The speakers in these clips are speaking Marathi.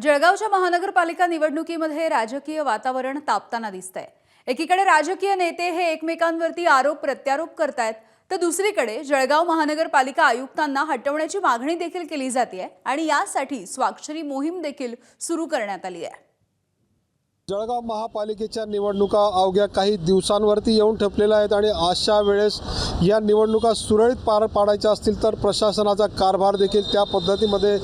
जळगावच्या महानगरपालिका निवडणुकीमध्ये राजकीय वातावरण तापताना दिसतंय। एकीकडे राजकीय नेते हे एकमेकांवरती आरोप प्रत्यारोप करतायत, तर दुसरीकडे जळगाव महानगरपालिका आयुक्तांना हटवण्याची मागणी देखील केली जाते आणि यासाठी स्वाक्षरी मोहीम देखील सुरू करण्यात आली आहे। जळगाव महापालिकेच्या निवडणुका अवघ्या काही दिवसांवरती येऊन ठेपलेल्या आहेत आणि अशा वेळेस या निवडणुका सुरळीत पार पाडायच्या असतील तर प्रशासनाचा कारभार देखील त्या पद्धतीमध्ये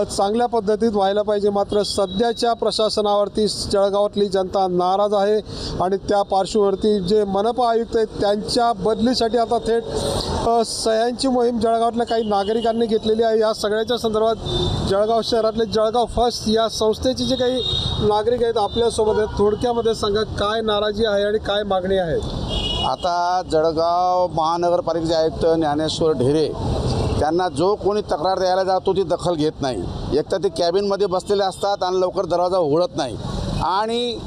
चांगल्या पद्धतीत व्हायला पाहिजे। मात्र सध्याच्या प्रशासनावरती जळगावातली जनता नाराज आहे आणि त्या पार्श्वभूमीवरती जे मनपा आयुक्त आहेत त्यांच्या बदलीसाठी आता थेट सह्यांची मोहीम जळगावातल्या काही नागरिकांनी घेतलेली आहे। या सगळ्याच्या संदर्भात जळगाव शहरातले जळगाव फर्स्ट या संस्थेचे जे काही नागरिक आहेत आपल्यासोबत थोडक्यामध्ये सांगा काय नाराजी आहे आणि काय मागणी आहे। आता जळगाव महानगरपालिकेचे आयुक्त ज्ञानेश्वर ढेरे त्यांना जो कोणी तक्रार द्यायला जातो ती दखल घेत नाही। एक तर ते कॅबिनमध्ये बसलेले असतात आणि लवकर दरवाजा उघडत नाही आणि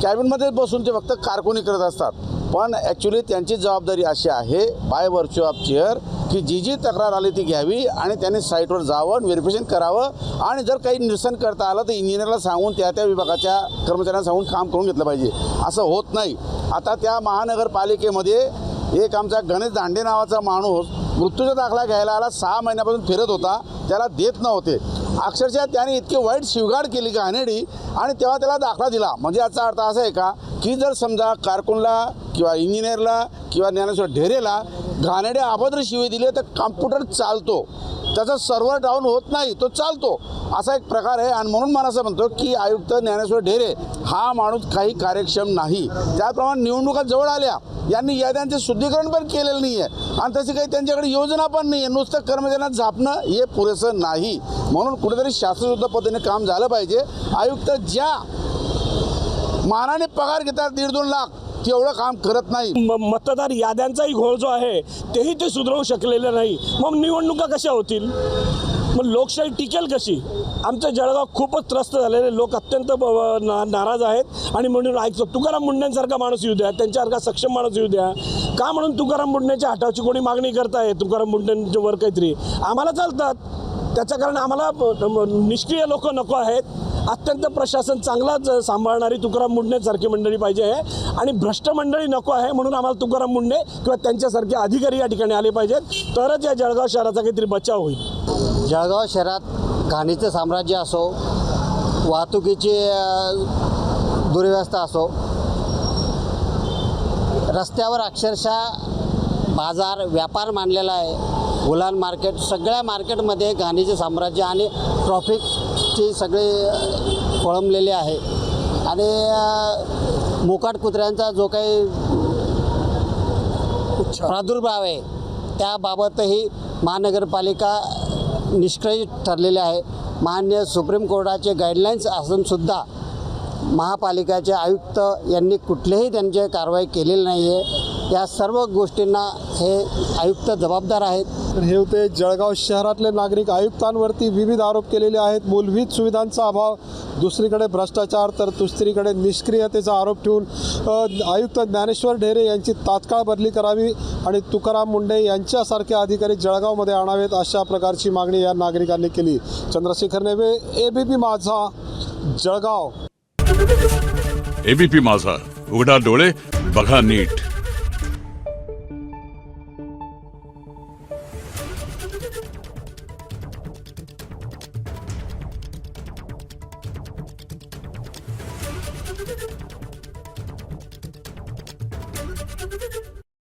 कॅबिनमध्ये बसून ते फक्त कारकुनी करत असतात। पण ॲक्च्युली त्यांची जबाबदारी अशी आहे बाय व्हर्च्यू ऑफ चेअर की जी तक्रार आली ती घ्यावी आणि त्यांनी साईटवर जावं, व्हेरिफिकेशन करावं आणि जर काही निरसन करता आलं तर इंजिनियरला सांगून त्या विभागाच्या कर्मचाऱ्यांना सांगून काम करून घेतलं पाहिजे। असं होत नाही। आता त्या महानगरपालिकेमध्ये एक आमचा गणेश दांडे नावाचा माणूस मृत्यूचा दाखला घ्यायला आला, 6 महिन्यापासून फिरत होता, त्याला देत नव्हते। अक्षरशः त्याने इतकी वाईट शिवगाड केली घाणेरडी आणि तेव्हा त्याला दाखला दिला। म्हणजे याचा अर्थ असा आहे का की जर समजा कारकुनला किंवा इंजिनियरला किंवा ज्ञानेश्वर ढेरेला घाणेरडे अभद्र शिवे दिले तर कॉम्प्युटर चालतो, त्याचा सर्व्हर डाऊन होत नाही, तो चालतो, असा एक प्रकार आहे। आणि म्हणून मला असं म्हणतो की आयुक्त ज्ञानेश्वर ढेरे हा माणूस काही कार्यक्षम नाही। त्याप्रमाणे निवडणुका जवळ आल्या, यांनी याद्यांचे शुद्धीकरण पण केलेलं नाही आहे आणि तशी काही त्यांच्याकडे योजना पण नाही आहे। नुसतं कर्मचाऱ्यांना झापणं हे पुरेसं नाही। म्हणून कुठेतरी शास्त्रशुद्ध पद्धतीने काम झालं पाहिजे। आयुक्त ज्या मानाने पगार घेतात 1.5-2 लाख तेवढं काम करत नाही। मतदार याद्यांचाही घोळ जो आहे तेही ते सुधारू शकलेले नाही। मग निवडणुका कशा होतील, मग लोकशाही टिकेल कशी? आमचं जळगाव खूपच त्रस्त झालेले लोक अत्यंत नाराज आहेत आणि म्हणून ऐकतो तुकाराम मुंडेंसारखा माणूस येऊ द्या, त्यांच्यासारखा सक्षम माणूस येऊ द्या का म्हणून तुकाराम मुंडेंच्या हटावची कोणी मागणी करताय? तुकाराम मुंडेंच्यावर काहीतरी आम्हाला चालतात त्याचं कारण आम्हाला निष्क्रिय लोक नको आहेत। अत्यंत प्रशासन चांगलाच सांभाळणारी तुकाराम मुंडेंसारखी मंडळी पाहिजे आहे आणि भ्रष्ट मंडळी नको आहे। म्हणून आम्हाला तुकाराम मुंडे किंवा त्यांच्यासारखे अधिकारी या ठिकाणी आले पाहिजेत, तरच या जळगाव शहराचा काहीतरी बचाव होईल। जळगाव शहरात घाणीचं साम्राज्य असो, वाहतुकीची दुर्व्यवस्था असो, रस्त्यावर अक्षरशः बाजार व्यापार मांडलेला आहे। उलान मार्केट, सगळ्या मार्केटमध्ये घाणीचे साम्राज्य आणि ट्रॉफिकची सगळे खोळंबलेले आहे आणि मोकाट कुत्र्यांचा जो काही प्रादुर्भाव आहे त्याबाबतही महानगरपालिका निष्क्रिय ठरलेले आहे। माननीय सुप्रीम कोर्टाचे गाईडलाईन्स असूनसुद्धा महापालिकेचे आयुक्त यांनी कुठलीही त्यांची कारवाई केलेली नाही आहे। या सर्व गोष्टींना हे आयुक्त जबाबदार आहेत। हे होते जळगाव शहरातले नागरिक आयुक्तांवरती विविध आरोप केलेले आहेत। मूलभूत सुविधांचा अभाव, दुसरीकडे भ्रष्टाचार, तर दुसरीकडे निष्क्रियतेचा आरोप ठेवून आयुक्त ज्ञानेश्वर ढेरे यांची तात्काळ बदली करावी आणि तुकाराम मुंडे यांच्यासारखे अधिकारी जळगावमध्ये आणावेत, अशा प्रकारची मागणी या नागरिकांनी केली। चंद्रशेखर नेवे, एबीपी माझा, जळगाव। एबीपी माझा, उघडा डोळे बघा नीट। Thank you.